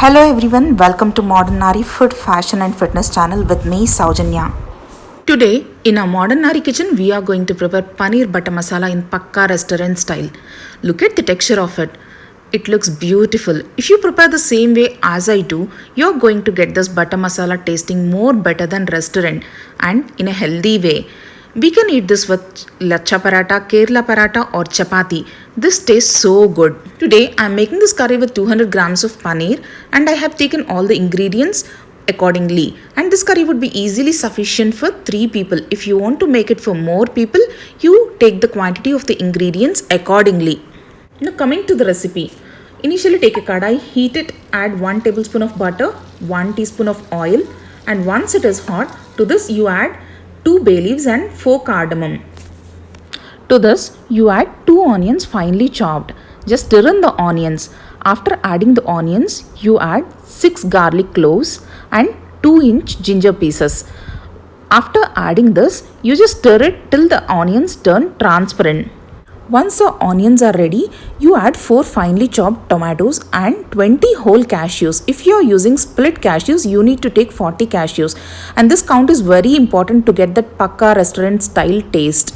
Hello everyone, welcome to Modern Nari Food, Fashion and Fitness channel with me Saujanya. Today in our Modern Nari kitchen we are going to prepare paneer butter masala in Pakka restaurant style. Look at the texture of it. It looks beautiful. If you prepare the same way as I do, you are going to get this butter masala tasting more better than restaurant and in a healthy way. We can eat this with lacha paratha, Kerala paratha or chapati. This tastes so good. Today I am making this curry with 200 grams of paneer and I have taken all the ingredients accordingly. And this curry would be easily sufficient for 3 people. If you want to make it for more people, you take the quantity of the ingredients accordingly. Now coming to the recipe. Initially take a kadai, heat it, add 1 tablespoon of butter, 1 teaspoon of oil, and once it is hot, to this you add 2 bay leaves and 4 cardamom. To this, you add 2 onions finely chopped. Just stir in the onions. After adding the onions, you add 6 garlic cloves and 2-inch ginger pieces. After adding this, you just stir it till the onions turn transparent. Once the onions are ready, you add 4 finely chopped tomatoes and 20 whole cashews. If you are using split cashews, you need to take 40 cashews. And this count is very important to get that Pakka restaurant style taste.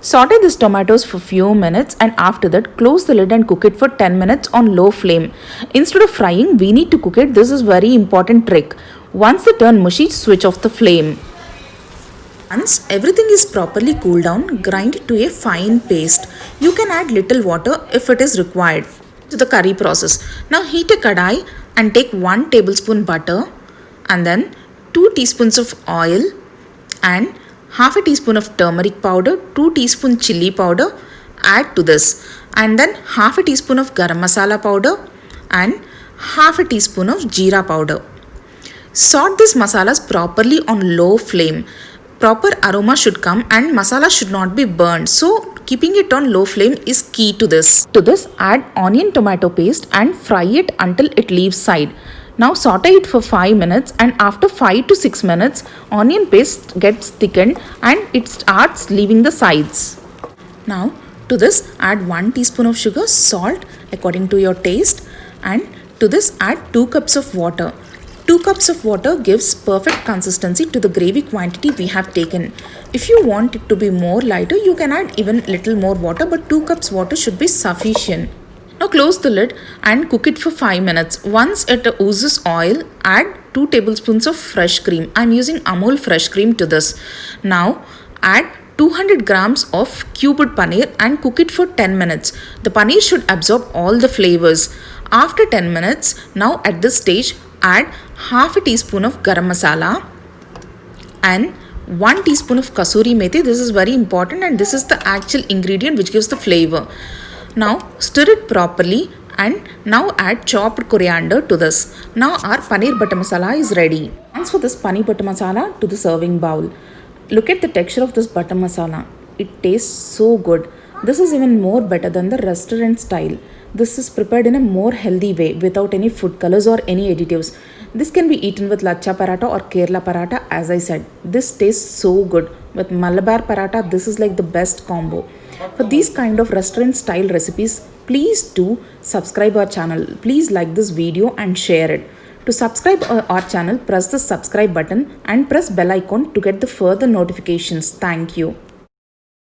Saute these tomatoes for few minutes and after that close the lid and cook it for 10 minutes on low flame. Instead of frying, we need to cook it. This is very important trick. Once they turn mushy, switch off the flame. Once everything is properly cooled down, grind it to a fine paste. You can add little water if it is required. To the curry process. Now heat a kadai and take 1 tablespoon butter and then 2 teaspoons of oil and half a teaspoon of turmeric powder, 2 teaspoon chili powder, add to this and then half a teaspoon of garam masala powder and half a teaspoon of jeera powder. Sort these masalas properly on low flame. Proper aroma should come and masala should not be burned. So keeping it on low flame is key to this. To this add onion tomato paste and fry it until it leaves side. Now saute it for 5 minutes and after 5 to 6 minutes onion paste gets thickened and it starts leaving the sides. Now to this add 1 teaspoon of sugar, salt according to your taste, and to this add 2 cups of water. 2 cups of water gives perfect consistency to the gravy quantity we have taken. If you want it to be more lighter, you can add even little more water, but 2 cups water should be sufficient. Now close the lid and cook it for 5 minutes. Once it oozes oil, add 2 tablespoons of fresh cream. I am using Amul fresh cream to this. Now add 200 grams of cubed paneer and cook it for 10 minutes. The paneer should absorb all the flavors. After 10 minutes, now at this stage, add half a teaspoon of garam masala and 1 teaspoon of kasuri methi. This is very important and this is the actual ingredient which gives the flavor. Now stir it properly and now add chopped coriander to this. Now our paneer butter masala is ready. Transfer this paneer butter masala to the serving bowl. Look at the texture of this butter masala. It tastes so good. This is even more better than the restaurant style. This is prepared in a more healthy way without any food colors or any additives. This can be eaten with lacha paratha or Kerala paratha as I said. This tastes so good. With Malabar paratha, this is like the best combo. For these kind of restaurant style recipes, please do subscribe our channel. Please like this video and share it. To subscribe our channel, press the subscribe button and press bell icon to get the further notifications. Thank you.